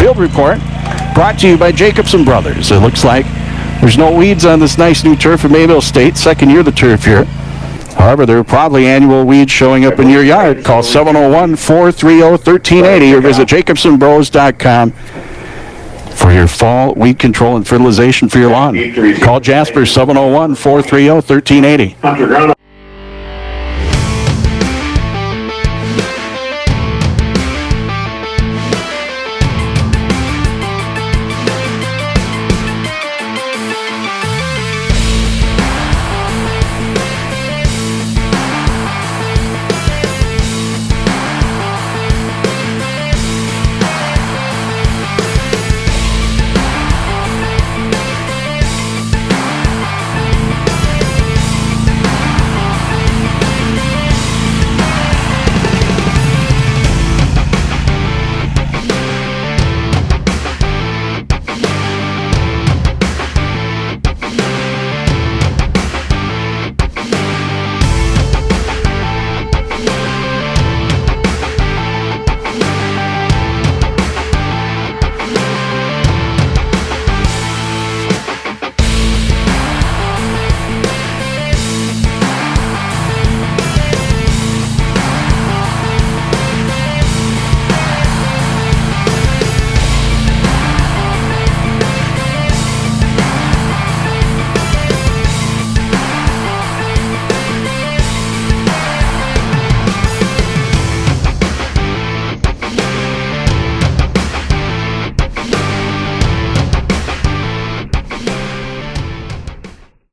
Field Report brought to you by Jacobson Brothers. It looks like there's no weeds on this nice new turf in Mayville State. Second year of the turf here. However, there are probably annual weeds showing up in your yard. Call 701-430-1380 or visit jacobsonbros.com for your fall weed control and fertilization for your lawn. Call Jasper 701-430-1380.